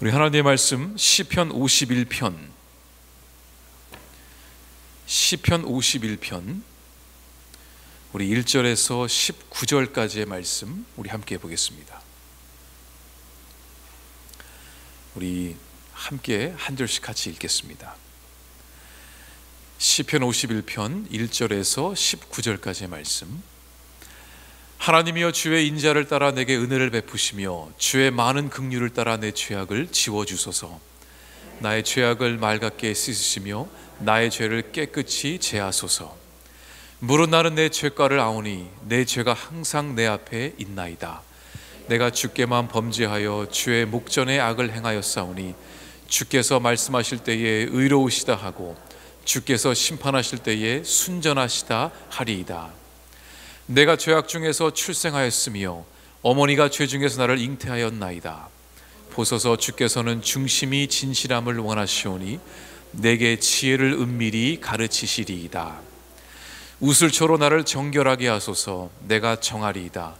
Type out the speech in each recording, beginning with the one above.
우리 하나님의 말씀 시편 51편 51편 우리 1절에서 19절까지의 말씀 우리 함께 보겠습니다. 우리 함께 한 절씩 같이 읽겠습니다. 시편 51편 1절에서 19절까지의 말씀. 하나님이여, 주의 인자를 따라 내게 은혜를 베푸시며 주의 많은 긍휼을 따라 내 죄악을 지워주소서. 나의 죄악을 맑게 씻으시며 나의 죄를 깨끗이 제하소서. 물은 나는 내 죄가를 아오니 내 죄가 항상 내 앞에 있나이다. 내가 주께만 범죄하여 주의 목전에 악을 행하였사오니 주께서 말씀하실 때에 의로우시다 하고 주께서 심판하실 때에 순전하시다 하리이다. 내가 죄악 중에서 출생하였으며 어머니가 죄 중에서 나를 잉태하였나이다. 보소서, 주께서는 중심이 진실함을 원하시오니 내게 지혜를 은밀히 가르치시리이다. 우슬초로 나를 정결하게 하소서. 내가 정하리이다.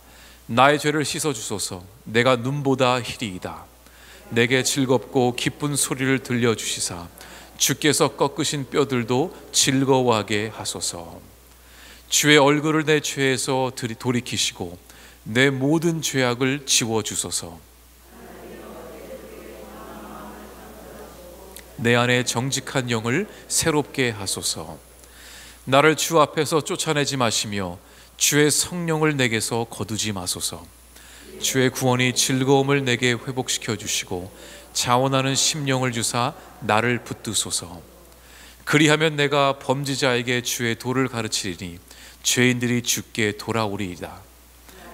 나의 죄를 씻어주소서. 내가 눈보다 희리이다. 내게 즐겁고 기쁜 소리를 들려주시사 주께서 꺾으신 뼈들도 즐거워하게 하소서. 주의 얼굴을 내 죄에서 돌이키시고 내 모든 죄악을 지워주소서. 내 안에 정직한 영을 새롭게 하소서. 나를 주 앞에서 쫓아내지 마시며 주의 성령을 내게서 거두지 마소서. 주의 구원이 즐거움을 내게 회복시켜 주시고 자원하는 심령을 주사 나를 붙드소서. 그리하면 내가 범죄자에게 주의 도를 가르치리니 죄인들이 주께 돌아오리이다.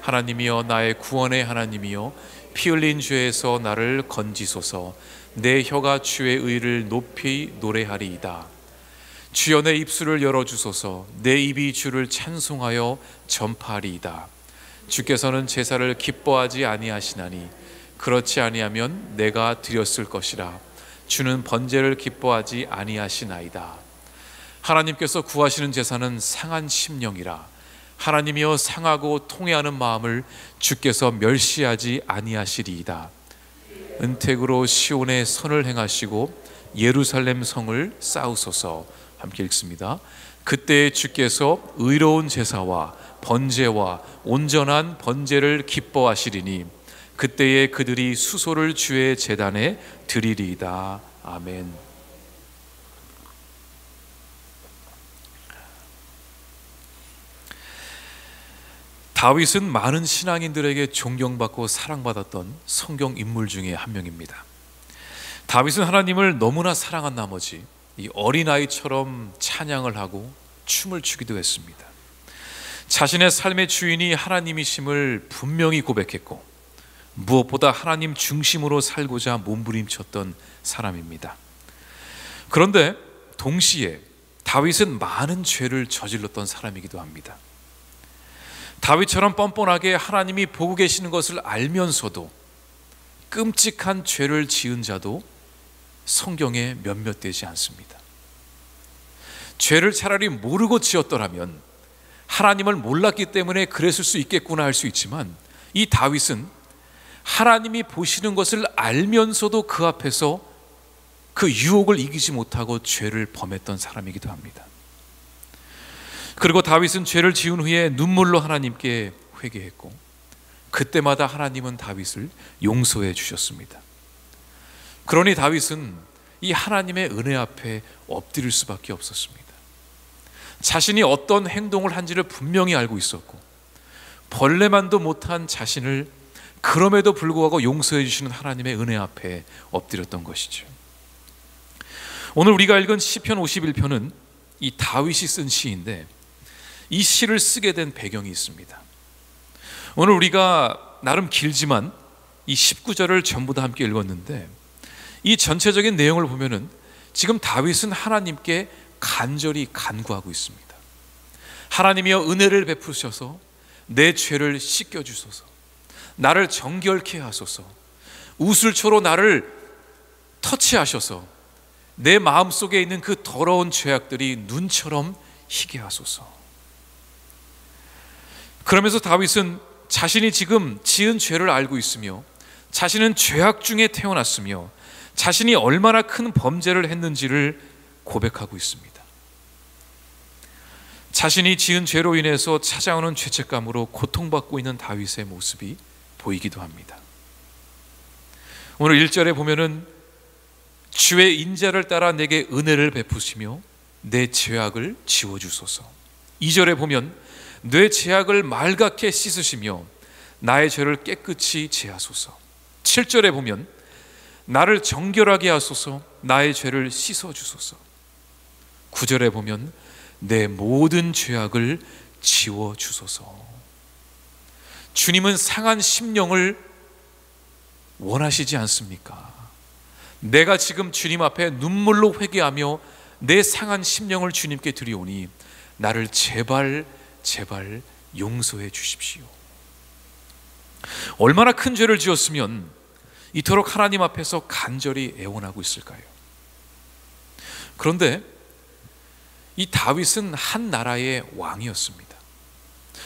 하나님이여, 나의 구원의 하나님이여, 피 흘린 죄에서 나를 건지소서. 내 혀가 주의 의를 높이 노래하리이다. 주여, 내 입술을 열어주소서. 내 입이 주를 찬송하여 전파하리이다. 주께서는 제사를 기뻐하지 아니하시나니 그렇지 아니하면 내가 드렸을 것이라. 주는 번제를 기뻐하지 아니하시나이다. 하나님께서 구하시는 제사는 상한 심령이라. 하나님이여, 상하고 통회하는 마음을 주께서 멸시하지 아니하시리이다. 은택으로 시온의 선을 행하시고 예루살렘 성을 쌓으소서. 함께 읽습니다. 그때 주께서 의로운 제사와 번제와 온전한 번제를 기뻐하시리니 그때에 그들이 수소를 주의 제단에 드리리이다. 아멘. 다윗은 많은 신앙인들에게 존경받고 사랑받았던 성경 인물 중에 한 명입니다. 다윗은 하나님을 너무나 사랑한 나머지 이 어린아이처럼 찬양을 하고 춤을 추기도 했습니다. 자신의 삶의 주인이 하나님이심을 분명히 고백했고 무엇보다 하나님 중심으로 살고자 몸부림쳤던 사람입니다. 그런데 동시에 다윗은 많은 죄를 저질렀던 사람이기도 합니다. 다윗처럼 뻔뻔하게 하나님이 보고 계시는 것을 알면서도 끔찍한 죄를 지은 자도 성경에 몇몇 되지 않습니다. 죄를 차라리 모르고 지었더라면 하나님을 몰랐기 때문에 그랬을 수 있겠구나 할 수 있지만 이 다윗은 하나님이 보시는 것을 알면서도 그 앞에서 그 유혹을 이기지 못하고 죄를 범했던 사람이기도 합니다. 그리고 다윗은 죄를 지은 후에 눈물로 하나님께 회개했고 그때마다 하나님은 다윗을 용서해 주셨습니다. 그러니 다윗은 이 하나님의 은혜 앞에 엎드릴 수밖에 없었습니다. 자신이 어떤 행동을 한지를 분명히 알고 있었고 벌레만도 못한 자신을 그럼에도 불구하고 용서해 주시는 하나님의 은혜 앞에 엎드렸던 것이죠. 오늘 우리가 읽은 시편 51편은 이 다윗이 쓴 시인데 이 시를 쓰게 된 배경이 있습니다. 오늘 우리가 나름 길지만 이 19절을 전부 다 함께 읽었는데 이 전체적인 내용을 보면은 지금 다윗은 하나님께 간절히 간구하고 있습니다. 하나님이여, 은혜를 베푸셔서 내 죄를 씻겨주소서. 나를 정결케 하소서. 우슬초로 나를 터치하셔서 내 마음속에 있는 그 더러운 죄악들이 눈처럼 희게 하소서. 그러면서 다윗은 자신이 지금 지은 죄를 알고 있으며 자신은 죄악 중에 태어났으며 자신이 얼마나 큰 범죄를 했는지를 고백하고 있습니다. 자신이 지은 죄로 인해서 찾아오는 죄책감으로 고통받고 있는 다윗의 모습이 보이기도 합니다. 오늘 1절에 보면은 주의 인자를 따라 내게 은혜를 베푸시며 내 죄악을 지워주소서. 2절에 보면 내 죄악을 말갛게 씻으시며 나의 죄를 깨끗이 제하소서. 7절에 보면 나를 정결하게 하소서, 나의 죄를 씻어주소서. 9절에 보면 내 모든 죄악을 지워주소서. 주님은 상한 심령을 원하시지 않습니까? 내가 지금 주님 앞에 눈물로 회개하며 내 상한 심령을 주님께 드리오니 나를 제발 용서해 주십시오. 얼마나 큰 죄를 지었으면 이토록 하나님 앞에서 간절히 애원하고 있을까요? 그런데 이 다윗은 한 나라의 왕이었습니다.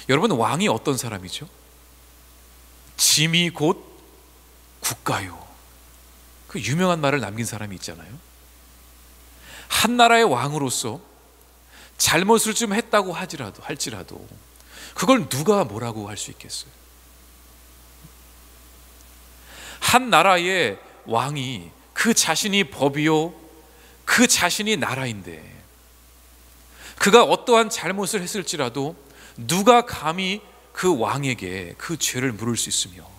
여러분, 왕이 어떤 사람이죠? 짐이 곧 국가요. 그 유명한 말을 남긴 사람이 있잖아요. 한 나라의 왕으로서 잘못을 좀 했다고 할지라도 그걸 누가 뭐라고 할 수 있겠어요? 한 나라의 왕이 그 자신이 법이요, 그 자신이 나라인데 그가 어떠한 잘못을 했을지라도 누가 감히 그 왕에게 그 죄를 물을 수 있으며,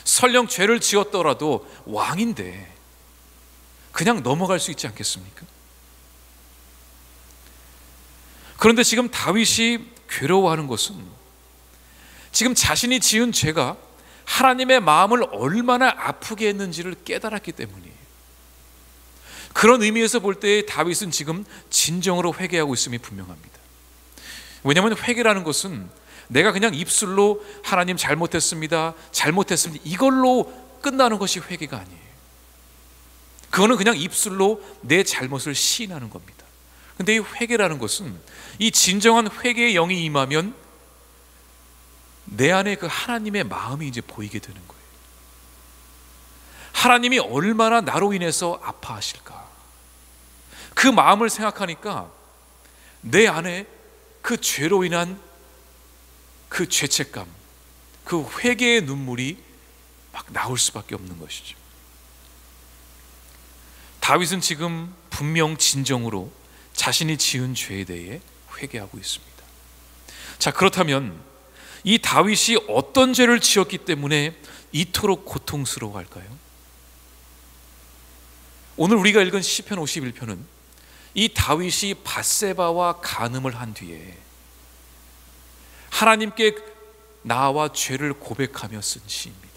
설령 죄를 지었더라도 왕인데 그냥 넘어갈 수 있지 않겠습니까? 그런데 지금 다윗이 괴로워하는 것은 지금 자신이 지은 죄가 하나님의 마음을 얼마나 아프게 했는지를 깨달았기 때문이에요. 그런 의미에서 볼 때 다윗은 지금 진정으로 회개하고 있음이 분명합니다. 왜냐하면 회개라는 것은 내가 그냥 입술로 하나님 잘못했습니다 이걸로 끝나는 것이 회개가 아니에요. 그거는 그냥 입술로 내 잘못을 시인하는 겁니다. 그런데 이 회개라는 것은, 이 진정한 회개의 영이 임하면 내 안에 그 하나님의 마음이 이제 보이게 되는 거예요. 하나님이 얼마나 나로 인해서 아파하실까, 그 마음을 생각하니까 내 안에 그 죄로 인한 그 죄책감, 그 회개의 눈물이 막 나올 수밖에 없는 것이죠. 다윗은 지금 분명 진정으로 자신이 지은 죄에 대해 회개하고 있습니다. 자, 그렇다면 이 다윗이 어떤 죄를 지었기 때문에 이토록 고통스러워할까요? 오늘 우리가 읽은 시편 51편은 이 다윗이 밧세바와 간음을 한 뒤에 하나님께 나와 죄를 고백하며 쓴 시입니다.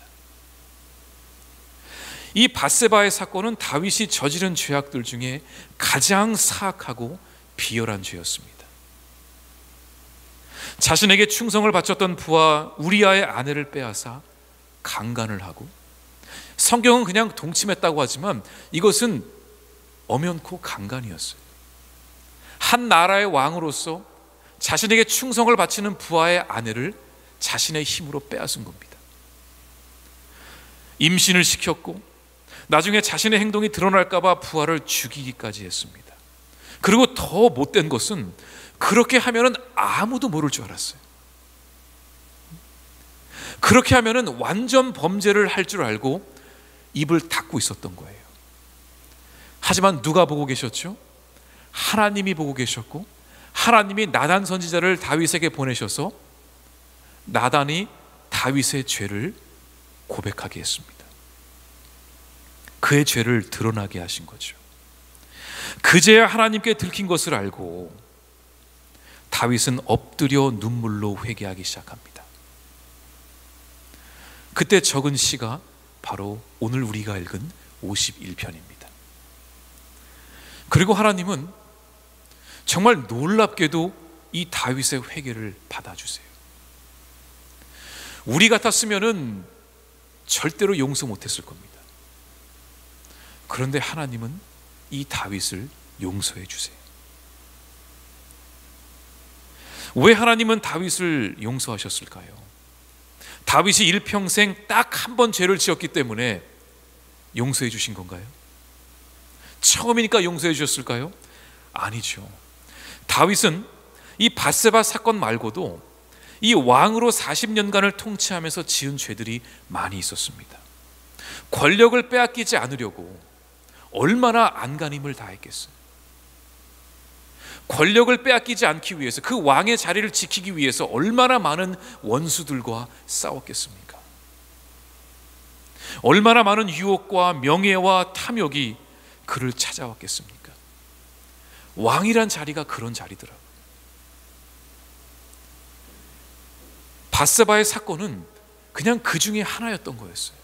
이 밧세바의 사건은 다윗이 저지른 죄악들 중에 가장 사악하고 비열한 죄였습니다. 자신에게 충성을 바쳤던 부하 우리아의 아내를 빼앗아 강간을 하고, 성경은 그냥 동침했다고 하지만 이것은 엄연코 강간이었어요. 한 나라의 왕으로서 자신에게 충성을 바치는 부하의 아내를 자신의 힘으로 빼앗은 겁니다. 임신을 시켰고 나중에 자신의 행동이 드러날까 봐 부하를 죽이기까지 했습니다. 그리고 더 못된 것은 그렇게 하면은 아무도 모를 줄 알았어요. 그렇게 하면은 완전 범죄를 할 줄 알고 입을 닫고 있었던 거예요. 하지만 누가 보고 계셨죠? 하나님이 보고 계셨고, 하나님이 나단 선지자를 다윗에게 보내셔서 나단이 다윗의 죄를 고백하게 했습니다. 그의 죄를 드러나게 하신 거죠. 그제야 하나님께 들킨 것을 알고 다윗은 엎드려 눈물로 회개하기 시작합니다. 그때 적은 시가 바로 오늘 우리가 읽은 51편입니다. 그리고 하나님은 정말 놀랍게도 이 다윗의 회개를 받아주세요. 우리 같았으면은 절대로 용서 못했을 겁니다. 그런데 하나님은 이 다윗을 용서해 주세요. 왜 하나님은 다윗을 용서하셨을까요? 다윗이 일평생 딱 한 번 죄를 지었기 때문에 용서해 주신 건가요? 처음이니까 용서해 주셨을까요? 아니죠. 다윗은 이 밧세바 사건 말고도 이 왕으로 40년간을 통치하면서 지은 죄들이 많이 있었습니다. 권력을 빼앗기지 않으려고 얼마나 안간힘을 다했겠어요. 권력을 빼앗기지 않기 위해서, 그 왕의 자리를 지키기 위해서 얼마나 많은 원수들과 싸웠겠습니까? 얼마나 많은 유혹과 명예와 탐욕이 그를 찾아왔겠습니까? 왕이란 자리가 그런 자리더라고요. 밧세바의 사건은 그냥 그 중에 하나였던 거였어요.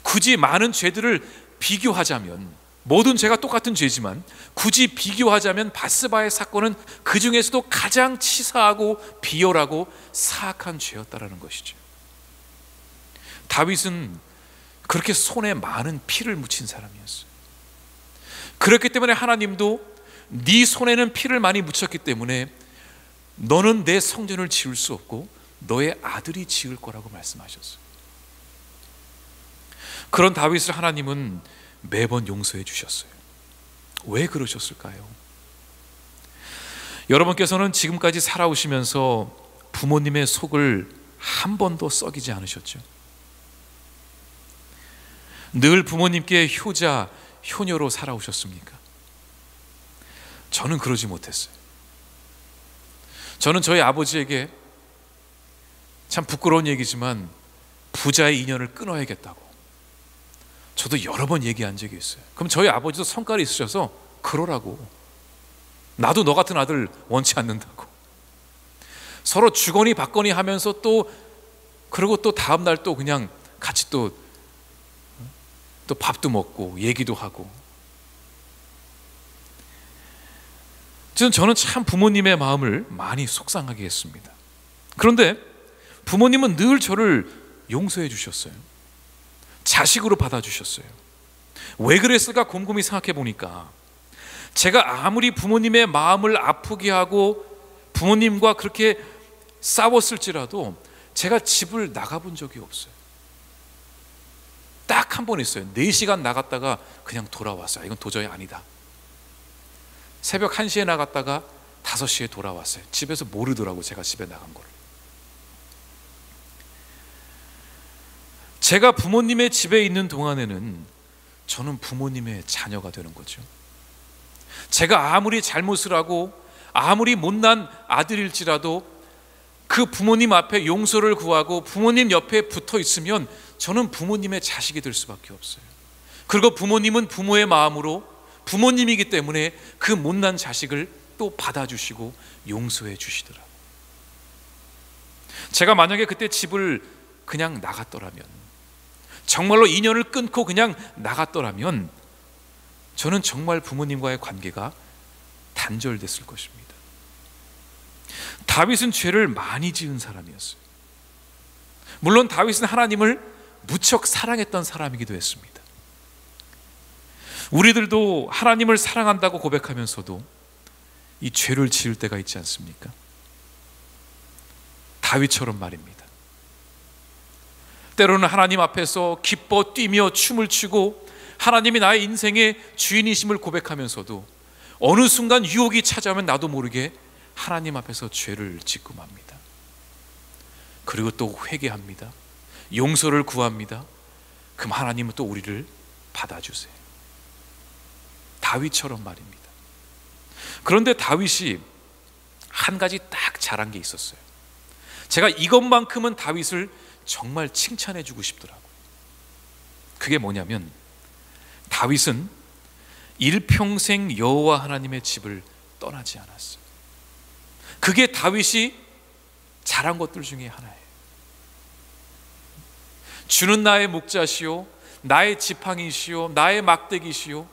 굳이 많은 죄들을 비교하자면, 모든 죄가 똑같은 죄지만 굳이 비교하자면 밧세바의 사건은 그 중에서도 가장 치사하고 비열하고 사악한 죄였다라는 것이죠. 다윗은 그렇게 손에 많은 피를 묻힌 사람이었어요. 그렇기 때문에 하나님도 네 손에는 피를 많이 묻혔기 때문에 너는 내 성전을 지을 수 없고 너의 아들이 지을 거라고 말씀하셨어요. 그런 다윗을 하나님은 매번 용서해 주셨어요. 왜 그러셨을까요? 여러분께서는 지금까지 살아오시면서 부모님의 속을 한 번도 썩이지 않으셨죠? 늘 부모님께 효자, 효녀로 살아오셨습니까? 저는 그러지 못했어요. 저는 저희 아버지에게, 참 부끄러운 얘기지만, 부자의 인연을 끊어야겠다고 저도 여러 번 얘기한 적이 있어요. 그럼 저희 아버지도 성깔이 있으셔서 그러라고, 나도 너 같은 아들 원치 않는다고, 서로 주거니 받거니 하면서 또 그러고 또 다음 날 또 그냥 같이 또 밥도 먹고 얘기도 하고. 저는 참 부모님의 마음을 많이 속상하게 했습니다. 그런데 부모님은 늘 저를 용서해 주셨어요. 자식으로 받아주셨어요. 왜 그랬을까 곰곰이 생각해 보니까, 제가 아무리 부모님의 마음을 아프게 하고 부모님과 그렇게 싸웠을지라도 제가 집을 나가본 적이 없어요. 딱 한 번 있어요. 4시간 나갔다가 그냥 돌아왔어요. 이건 도저히 아니다. 새벽 1시에 나갔다가 5시에 돌아왔어요. 집에서 모르더라고, 제가 집에 나간 거를. 제가 부모님의 집에 있는 동안에는 저는 부모님의 자녀가 되는 거죠. 제가 아무리 잘못을 하고 아무리 못난 아들일지라도 그 부모님 앞에 용서를 구하고 부모님 옆에 붙어 있으면 저는 부모님의 자식이 될 수밖에 없어요. 그리고 부모님은 부모의 마음으로 부모님이기 때문에 그 못난 자식을 또 받아주시고 용서해 주시더라고요. 제가 만약에 그때 집을 그냥 나갔더라면, 정말로 인연을 끊고 그냥 나갔더라면 저는 정말 부모님과의 관계가 단절됐을 것입니다. 다윗은 죄를 많이 지은 사람이었어요. 물론 다윗은 하나님을 무척 사랑했던 사람이기도 했습니다. 우리들도 하나님을 사랑한다고 고백하면서도 이 죄를 지을 때가 있지 않습니까? 다윗처럼 말입니다. 때로는 하나님 앞에서 기뻐 뛰며 춤을 추고 하나님이 나의 인생의 주인이심을 고백하면서도 어느 순간 유혹이 찾아오면 나도 모르게 하나님 앞에서 죄를 짓고 맙니다. 그리고 또 회개합니다. 용서를 구합니다. 그럼 하나님은 또 우리를 받아주세요. 다윗처럼 말입니다. 그런데 다윗이 한 가지 딱 잘한 게 있었어요. 제가 이것만큼은 다윗을 정말 칭찬해 주고 싶더라고요. 그게 뭐냐면, 다윗은 일평생 여호와 하나님의 집을 떠나지 않았어요. 그게 다윗이 잘한 것들 중에 하나예요. 주는 나의 목자시오, 나의 지팡이시오, 나의 막대기시오,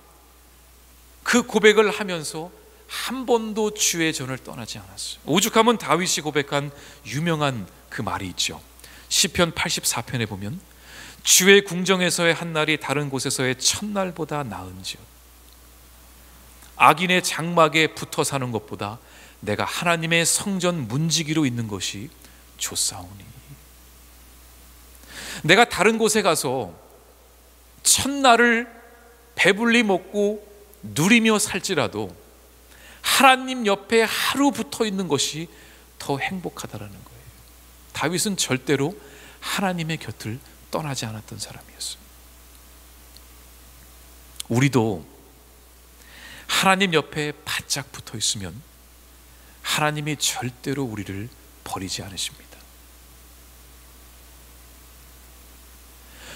그 고백을 하면서 한 번도 주의 전을 떠나지 않았어요. 오죽하면 다윗이 고백한 유명한 그 말이 있죠. 시편 84편에 보면 주의 궁정에서의 한 날이 다른 곳에서의 첫날보다 나은지요. 악인의 장막에 붙어 사는 것보다 내가 하나님의 성전 문지기로 있는 것이 좋사오니. 내가 다른 곳에 가서 첫날을 배불리 먹고 누리며 살지라도 하나님 옆에 하루 붙어 있는 것이 더 행복하다라는 거예요. 다윗은 절대로 하나님의 곁을 떠나지 않았던 사람이었어요. 우리도 하나님 옆에 바짝 붙어 있으면 하나님이 절대로 우리를 버리지 않으십니다.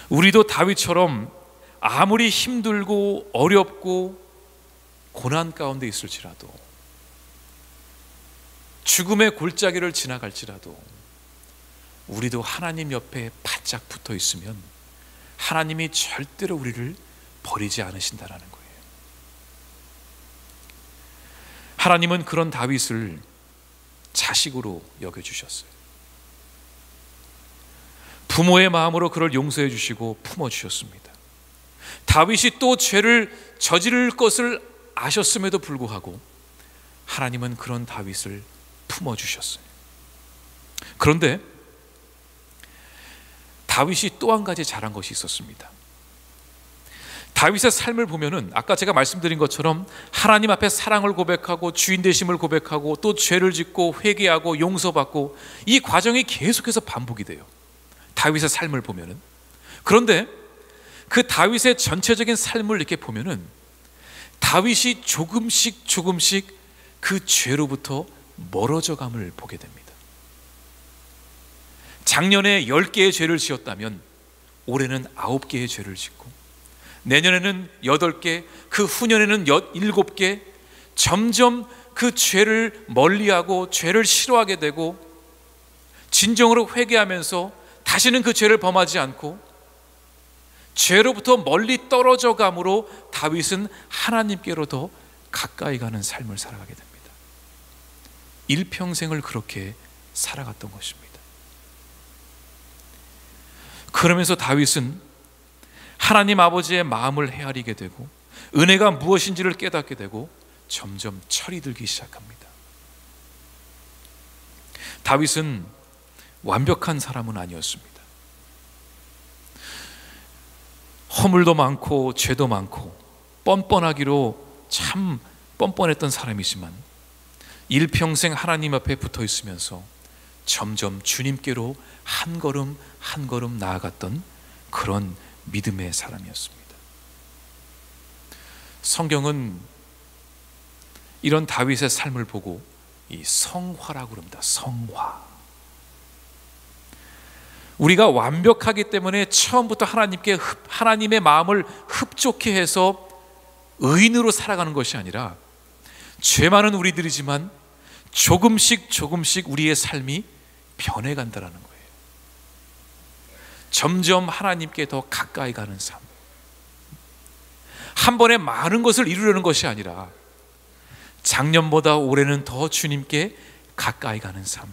우리도 다윗처럼 아무리 힘들고 어렵고 고난 가운데 있을지라도, 죽음의 골짜기를 지나갈지라도 우리도 하나님 옆에 바짝 붙어 있으면 하나님이 절대로 우리를 버리지 않으신다는 거예요. 하나님은 그런 다윗을 자식으로 여겨주셨어요. 부모의 마음으로 그를 용서해 주시고 품어주셨습니다. 다윗이 또 죄를 저지를 것을 아셨음에도 불구하고 하나님은 그런 다윗을 품어주셨어요. 그런데 다윗이 또 한 가지 잘한 것이 있었습니다. 다윗의 삶을 보면은 아까 제가 말씀드린 것처럼 하나님 앞에 사랑을 고백하고 주인 되심을 고백하고 또 죄를 짓고 회개하고 용서받고, 이 과정이 계속해서 반복이 돼요, 다윗의 삶을 보면은. 그런데 그 다윗의 전체적인 삶을 이렇게 보면은 다윗이 조금씩 그 죄로부터 멀어져 감을 보게 됩니다. 작년에 10개의 죄를 지었다면 올해는 9개의 죄를 짓고, 내년에는 8개, 그 후년에는 7개, 점점 그 죄를 멀리하고 죄를 싫어하게 되고 진정으로 회개하면서 다시는 그 죄를 범하지 않고 죄로부터 멀리 떨어져 감으로 다윗은 하나님께로 더 가까이 가는 삶을 살아가게 됩니다. 일평생을 그렇게 살아갔던 것입니다. 그러면서 다윗은 하나님 아버지의 마음을 헤아리게 되고 은혜가 무엇인지를 깨닫게 되고 점점 철이 들기 시작합니다. 다윗은 완벽한 사람은 아니었습니다. 허물도 많고 죄도 많고 뻔뻔하기로 참 뻔뻔했던 사람이지만 일평생 하나님 앞에 붙어 있으면서 점점 주님께로 한 걸음 한 걸음 나아갔던 그런 믿음의 사람이었습니다. 성경은 이런 다윗의 삶을 보고 이 성화라고 합니다. 성화. 우리가 완벽하기 때문에 처음부터 하나님의 마음을 흡족해 해서 의인으로 살아가는 것이 아니라, 죄 많은 우리들이지만 조금씩 우리의 삶이 변해간다는 거예요. 점점 하나님께 더 가까이 가는 삶. 한 번에 많은 것을 이루려는 것이 아니라 작년보다 올해는 더 주님께 가까이 가는 삶,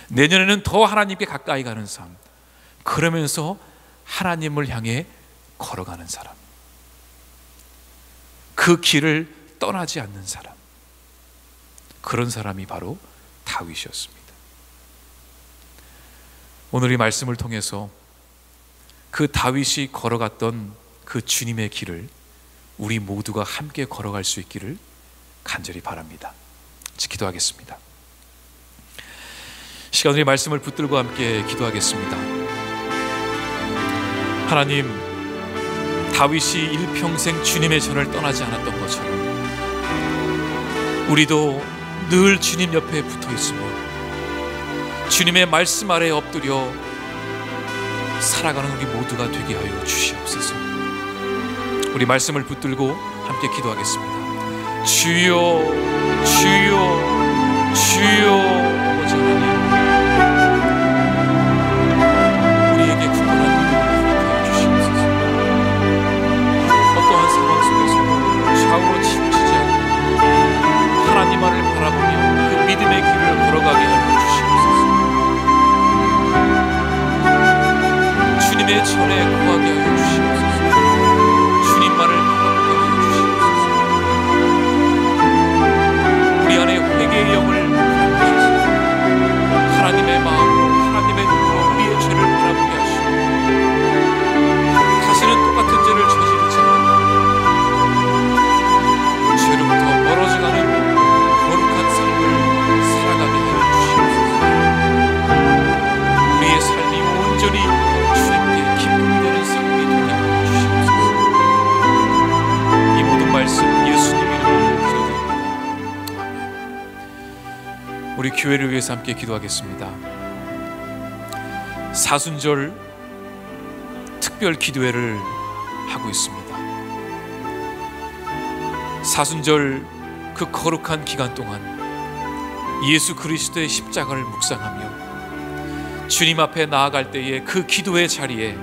내년에는 더 하나님께 가까이 가는 삶, 그러면서 하나님을 향해 걸어가는 사람, 그 길을 떠나지 않는 사람, 그런 사람이 바로 다윗이었습니다. 오늘 이 말씀을 통해서 그 다윗이 걸어갔던 그 주님의 길을 우리 모두가 함께 걸어갈 수 있기를 간절히 바랍니다. 기도하겠습니다. 시간 우리 말씀을 붙들고 함께 기도하겠습니다. 하나님, 다윗이 일평생 주님의 전을 떠나지 않았던 것처럼 우리도 늘 주님 옆에 붙어 있으며 주님의 말씀 아래에 엎드려 살아가는 우리 모두가 되게 하여 주시옵소서. 우리 말씀을 붙들고 함께 기도하겠습니다. 주여, 주여, 주여. 아버지 하나님, 우리에게 굳건한 믿음을 허락하여 주시옵소서. 어떠한 상황 속에서도 좌우로 치우치지 않고 하나님만을 바라보며 그 믿음의 길을 걸어가게 하여 주시옵소서. 주님의 전에 거하게 하여 주시옵소서. 주님만을 바라보게 하여 주시옵소서. 우리 안에 회개의 영을 부어주셔서 하나님의 마음으로, 하나님의 눈으로 우리의 죄를 바라보게 하시고 다시는 똑같은 죄를 저지르지 않고 죄로부터 멀어져가는 온전히 주님께 기쁨이 되는 삶이 되게 하여 주시옵소서. 이 모든 말씀 예수님 이름으로 기도드립니다. 아멘. 우리 교회를 위해서 함께 기도하겠습니다. 사순절 특별 기도회를 하고 있습니다. 사순절 그 거룩한 기간 동안 예수 그리스도의 십자가를 묵상하며 주님 앞에 나아갈 때에 그 기도의 자리에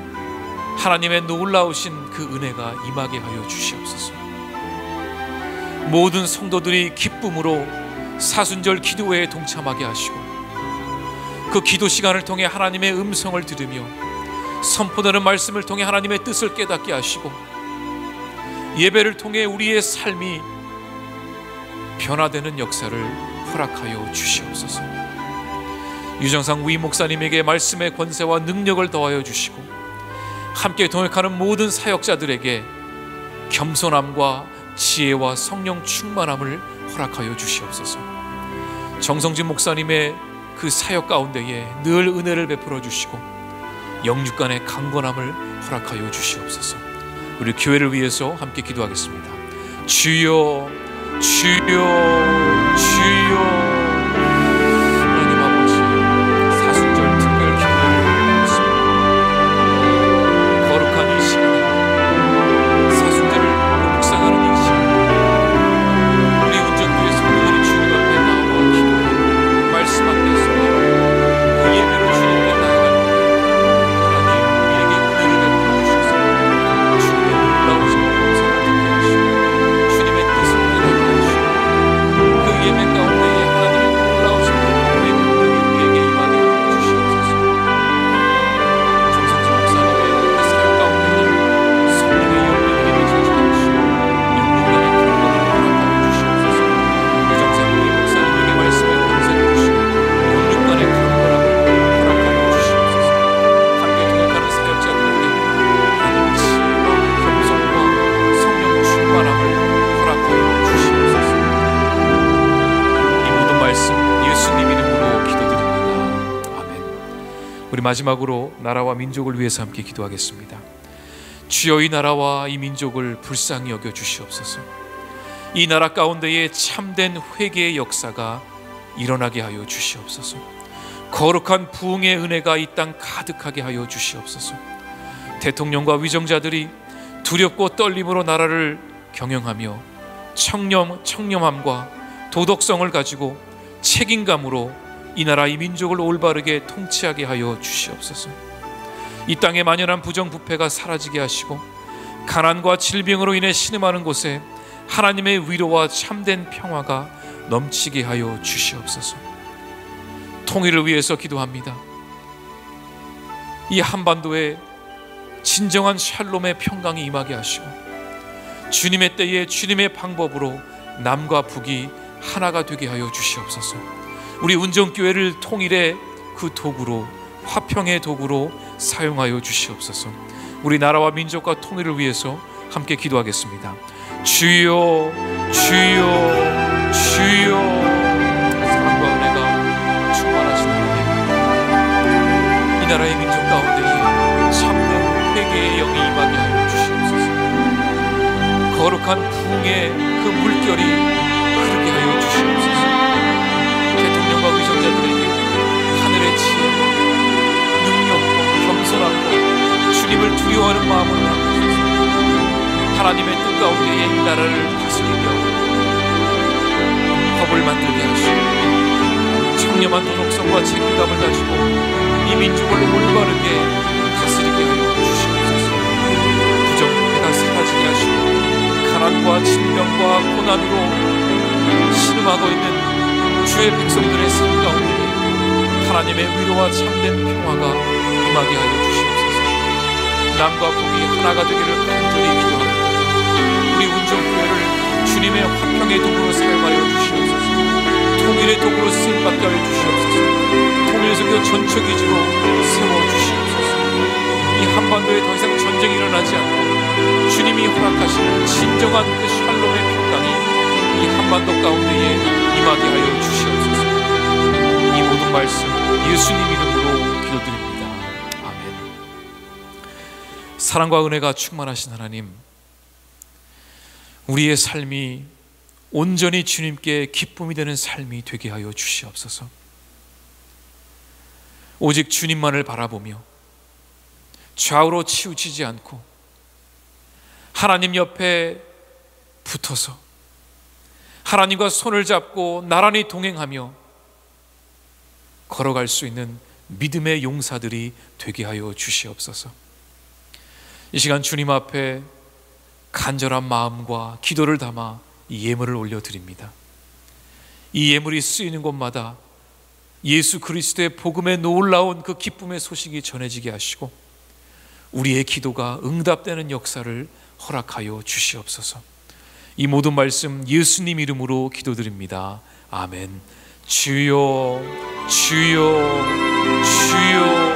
하나님의 놀라우신 그 은혜가 임하게 하여 주시옵소서. 모든 성도들이 기쁨으로 사순절 기도회에 동참하게 하시고 그 기도 시간을 통해 하나님의 음성을 들으며 선포되는 말씀을 통해 하나님의 뜻을 깨닫게 하시고 예배를 통해 우리의 삶이 변화되는 역사를 허락하여 주시옵소서. 유정상 위 목사님에게 말씀의 권세와 능력을 더하여 주시고 함께 동역하는 모든 사역자들에게 겸손함과 지혜와 성령 충만함을 허락하여 주시옵소서. 정성진 목사님의 그 사역 가운데에 늘 은혜를 베풀어 주시고 영육간의 강건함을 허락하여 주시옵소서. 우리 교회를 위해서 함께 기도하겠습니다. 주여 주여 주여. 하나님 아버지, 사순절 특별 기도회를 하고 있습니다. 거룩한 이 시간에 사순절을 묵상하는 이 시간에 우리 운전교회 성도들이 주님 앞에 나와 기도하고 말씀 앞에 서고 그 예배로 주님께 나아갈 때 하나님 우리에게 은혜를 베풀어 주셔서 주님의 놀라우신 음성을 듣게 하시고 주님의 뜻을 깨닫게 하시고 그 예배 가운데에 하나님의 놀라우신 복음의 능력이 우리에게 임하게 하여 주시옵소서. 정성진 목사님의 그 사역 가운데에 성령의 열매를 맺어지게 하시고 영문간의 결과를 허락하여 주시옵소서. 유정상 우리 목사님에게 말씀의 권세를 주시고 영문간의 결과를 허락하여 주시옵소서. 함께 동역하는 사역자들에게 하나님의 지혜와 겸손과 성령 충만함을 허락하여 주시옵소서. 이 모든 말씀 예수님 이름으로 기도드립니다. 아멘. 우리 마지막으로 나라와 민족을 위해서 함께 기도하겠습니다. 주여 이 나라와 이 민족을 불쌍히 여겨 주시옵소서. 이 나라 가운데에 참된 회개의 역사가 일어나게 하여 주시옵소서. 거룩한 부흥의 은혜가 이 땅 가득하게 하여 주시옵소서. 대통령과 위정자들이 두렵고 떨림으로 나라를 경영하며 청렴함과 도덕성을 가지고 책임감으로 이 나라 이 민족을 올바르게 통치하게 하여 주시옵소서. 이 땅에 만연한 부정부패가 사라지게 하시고 가난과 질병으로 인해 신음하는 곳에 하나님의 위로와 참된 평화가 넘치게 하여 주시옵소서. 통일을 위해서 기도합니다. 이 한반도에 진정한 샬롬의 평강이 임하게 하시고 주님의 때에 주님의 방법으로 남과 북이 하나가 되게 하여 주시옵소서. 우리 운정교회를 통일의 그 도구로, 화평의 도구로 사용하여 주시옵소서. 우리 나라와 민족과 통일을 위해서 함께 기도하겠습니다. 주여 주여 주여. 사랑과 은혜가 충만하신 하나님, 이 나라의 민족 가운데에 참된 회개의 영이 임하게 하여 주시옵소서. 거룩한 부흥의 그 물결이 흐르게 하여 주시옵소서. 대통령과 위정자들에게 하늘의 지혜와 능력과 겸손함과 주님을 두려워하는 마음을 허락하셔서 하나님의 뜻 가운데에 이 나라를 다스리며 법을 만들게 하시고 청렴한 도덕성과 책임감을 가지고 이 민족을 올바르게 다스리게 하여 주시옵소서. 부정부패가 사라지게 하시고 가난과 질병과 고난으로 신음하고 있는 주의 백성들의 삶 가운데 하나님의 위로와 참된 평화가 임하게 하여 주시옵소서. 남과 북이 하나가 되기를 간절히 기도합니다. 우리 운정교회를 주님의 화평의 도구로 사용하여 주시옵소서. 통일의 도구로 쓰임받게 하여 주시옵소서. 통일선교 전초기지로 세워주시옵소서. 이 한반도에 더 이상 전쟁이 일어나지 않고 주님이 허락하시는 진정한 그 샬롬의 평강이 이 한반도 가운데에 임하게 하여 주시옵소서. 이 모든 말씀 예수님 이름으로 기도드립니다. 아멘. 사랑과 은혜가 충만하신 하나님, 우리의 삶이 온전히 주님께 기쁨이 되는 삶이 되게 하여 주시옵소서. 오직 주님만을 바라보며 좌우로 치우치지 않고 하나님 옆에 붙어서 하나님과 손을 잡고 나란히 동행하며 걸어갈 수 있는 믿음의 용사들이 되게 하여 주시옵소서. 이 시간 주님 앞에 간절한 마음과 기도를 담아 이 예물을 올려드립니다. 이 예물이 쓰이는 곳마다 예수 그리스도의 복음에 놀라운 그 기쁨의 소식이 전해지게 하시고 우리의 기도가 응답되는 역사를 허락하여 주시옵소서. 이 모든 말씀 예수님 이름으로 기도드립니다. 아멘. 주여, 주여, 주여.